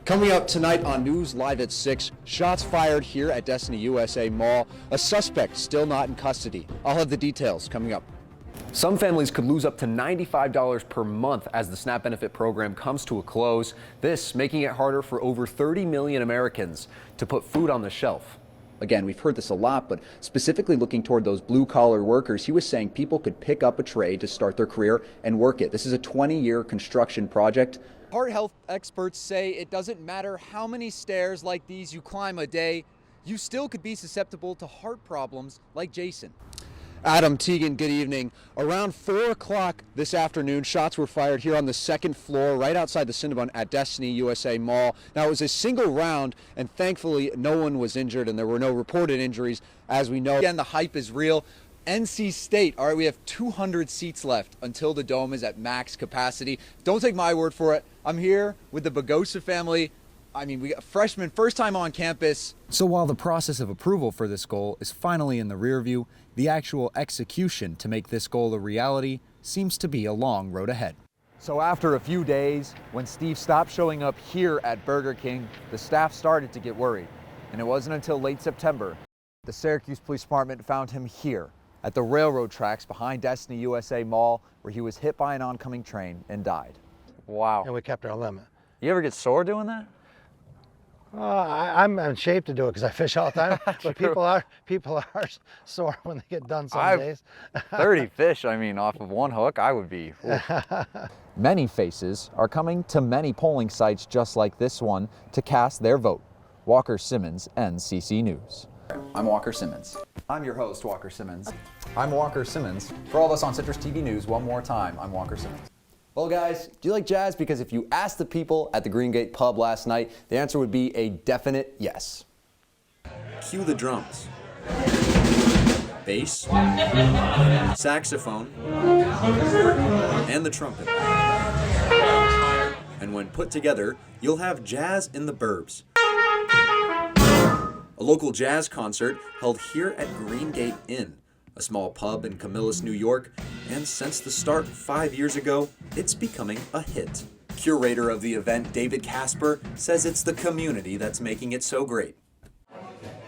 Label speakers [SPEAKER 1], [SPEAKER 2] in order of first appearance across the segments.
[SPEAKER 1] Coming up tonight on News Live at 6, shots fired here at Destiny USA Mall. A suspect still not in custody. I'll have the details coming up. Some families could lose up to $95 per month as the SNAP benefit program comes to a close. This making it harder for over 30 million Americans to put food on the shelf. Again, we've heard this a lot, but specifically looking toward those blue-collar workers, he was saying people could pick up a trade to start their career and work it. This is a 20-year construction project. Heart health experts say it doesn't matter how many stairs like these you climb a day, you still could be susceptible to heart problems like Jason. Adam, Tegan, good evening. Around 4 o'clock this afternoon, shots were fired here on the second floor, right outside the Cinnabon at Destiny USA Mall. Now, it was a single round, and thankfully no one was injured, and there were no reported injuries, as we know. Again, the hype is real. NC State, all right, we have 200 seats left until the Dome is at max capacity. Don't take my word for it. I'm here with the Bagosa family. I mean, we got freshmen, first time on campus. So while the process of approval for this goal is finally in the rear view, the actual execution to make this goal a reality seems to be a long road ahead. So after a few days, when Steve stopped showing up here at Burger King, the staff started to get worried. And it wasn't until late September, the Syracuse Police Department found him here at the railroad tracks behind Destiny USA Mall, where he was hit by an oncoming train and died. Wow.
[SPEAKER 2] And we kept our limit.
[SPEAKER 1] You ever get sore doing that?
[SPEAKER 2] I'm in shape to do it because I fish all the time, but people are sore when they get done some days.
[SPEAKER 1] 30 fish, I mean, off of one hook, I would be. Many faces are coming to many polling sites just like this one to cast their vote. Walker Simmons, NCC News. I'm Walker Simmons. I'm your host, Walker Simmons. I'm Walker Simmons. For all of us on Citrus TV News, one more time, I'm Walker Simmons. Well, guys, do you like jazz? Because if you asked the people at the Green Gate Pub last night, the answer would be a definite yes. Cue the drums. Bass, saxophone, and the trumpet. And when put together, you'll have jazz in the burbs. A local jazz concert held here at Green Gate Inn, a small pub in Camillus, New York, and since the start 5 years ago, it's becoming a hit. Curator of the event, David Casper, says it's the community that's making it so great.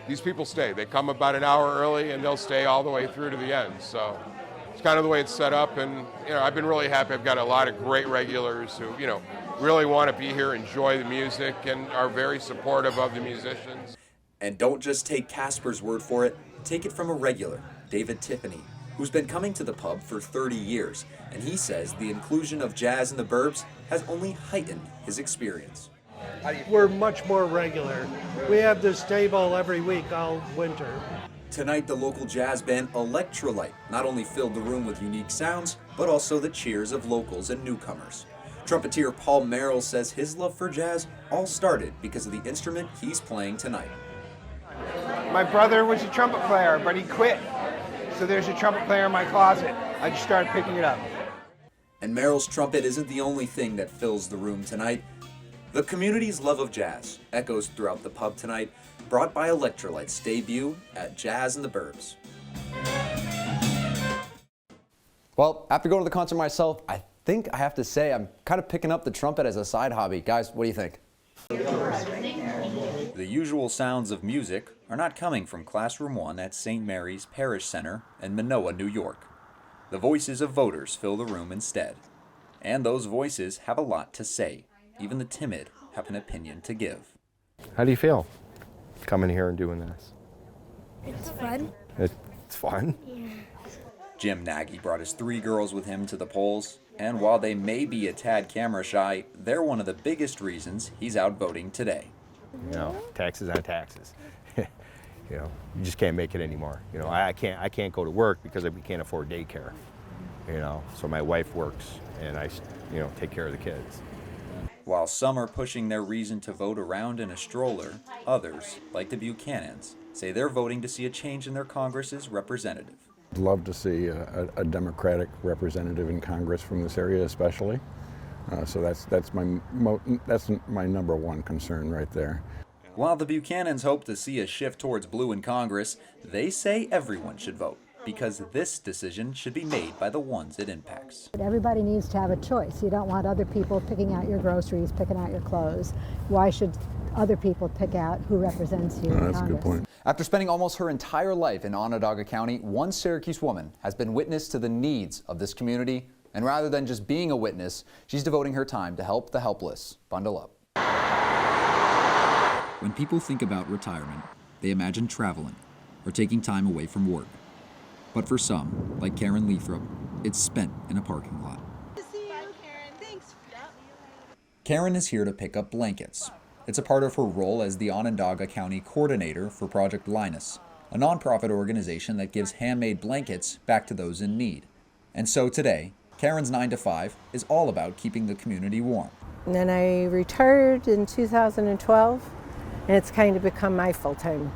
[SPEAKER 3] These people stay. They come about an hour early and they'll stay all the way through to the end. So it's kind of the way it's set up, and I've been really happy. I've got a lot of great regulars who really want to be here, enjoy the music, and are very supportive of the musicians.
[SPEAKER 1] And don't just take Casper's word for it, take it from a regular, David Tiffany, who's been coming to the pub for 30 years, and he says the inclusion of jazz in the burbs has only heightened his experience.
[SPEAKER 4] We're much more regular. We have this table every week all winter.
[SPEAKER 1] Tonight, the local jazz band Electrolyte not only filled the room with unique sounds, but also the cheers of locals and newcomers. Trumpeter Paul Merrill says his love for jazz all started because of the instrument he's playing tonight.
[SPEAKER 5] My brother was a trumpet player, but he quit. So there's a trumpet player in my closet. I just started picking it up.
[SPEAKER 1] And Merrill's trumpet isn't the only thing that fills the room tonight. The community's love of jazz echoes throughout the pub tonight, brought by Electrolyte's debut at Jazz in the Burbs. Well, after going to the concert myself, I think I have to say I'm kind of picking up the trumpet as a side hobby. Guys, what do you think? The usual sounds of music are not coming from Classroom 1 at St. Mary's Parish Center in Manoa, New York. The voices of voters fill the room instead. And those voices have a lot to say. Even the timid have an opinion to give.
[SPEAKER 6] How do you feel coming here and doing this?
[SPEAKER 7] It's fun.
[SPEAKER 6] It's fun?
[SPEAKER 7] Yeah.
[SPEAKER 1] Jim Nagy brought his 3 girls with him to the polls, and while they may be a tad camera shy, they're one of the biggest reasons he's out voting today.
[SPEAKER 6] Taxes on taxes. You just can't make it anymore. I can't go to work because we can't afford daycare. So my wife works and I take care of the kids.
[SPEAKER 1] While some are pushing their reason to vote around in a stroller, others, like the Buchanans, say they're voting to see a change in their Congress's representative.
[SPEAKER 8] I'd love to see a Democratic representative in Congress from this area especially. So that's my number one concern right there.
[SPEAKER 1] While the Buchanans hope to see a shift towards blue in Congress, they say everyone should vote.
[SPEAKER 9] because this decision should be made by the ones it impacts.
[SPEAKER 10] Everybody needs to have a choice. You don't want other people picking out your groceries, picking out your clothes. Why should other people pick out who represents you in Congress?
[SPEAKER 8] That's a good point.
[SPEAKER 1] After spending almost her entire life in Onondaga County, one Syracuse woman has been witness to the needs of this community, and rather than just being a witness, she's devoting her time to help the helpless. Bundle up.
[SPEAKER 11] When people think about retirement, they imagine traveling or taking time away from work. But for some, like Karen Leithrop, it's spent in a parking lot. Karen is here to pick up blankets. It's a part of her role as the Onondaga County Coordinator for Project Linus, a nonprofit organization that gives handmade blankets back to those in need. And so today, Karen's 9 to 5 is all about keeping the community warm.
[SPEAKER 12] And then I retired in 2012, and it's kind of become my full-time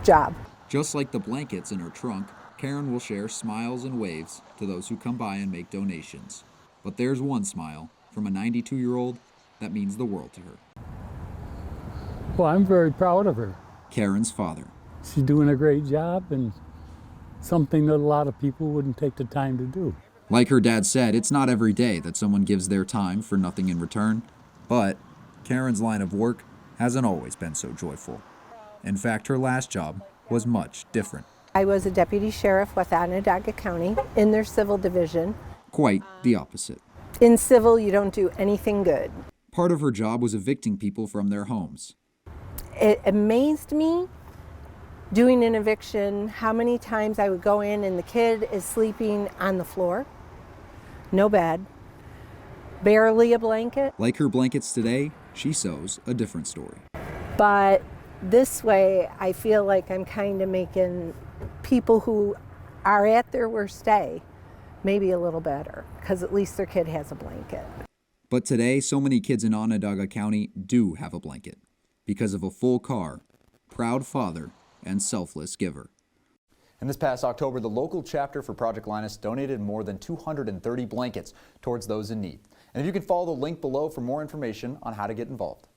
[SPEAKER 12] job.
[SPEAKER 11] Just like the blankets in her trunk, Karen will share smiles and waves to those who come by and make donations. But there's one smile from a 92-year-old that means the world to her.
[SPEAKER 13] Well, I'm very proud of her.
[SPEAKER 11] Karen's father.
[SPEAKER 13] She's doing a great job and something that a lot of people wouldn't take the time to do.
[SPEAKER 11] Like her dad said, it's not every day that someone gives their time for nothing in return, but Karen's line of work hasn't always been so joyful. In fact, her last job was much different.
[SPEAKER 12] I was a deputy sheriff with Onondaga County in their civil division.
[SPEAKER 11] Quite the opposite.
[SPEAKER 12] In civil, you don't do anything good.
[SPEAKER 11] Part of her job was evicting people from their homes.
[SPEAKER 12] It amazed me doing an eviction, how many times I would go in and the kid is sleeping on the floor. No bed, barely a blanket.
[SPEAKER 11] Like her blankets today, she sews a different story.
[SPEAKER 12] But this way, I feel like I'm kind of making people who are at their worst day maybe a little better, because at least their kid has a blanket.
[SPEAKER 11] But today, so many kids in Onondaga County do have a blanket because of a full car, proud father, and selfless giver.
[SPEAKER 1] And this past October, the local chapter for Project Linus donated more than 230 blankets towards those in need. And you can follow the link below for more information on how to get involved.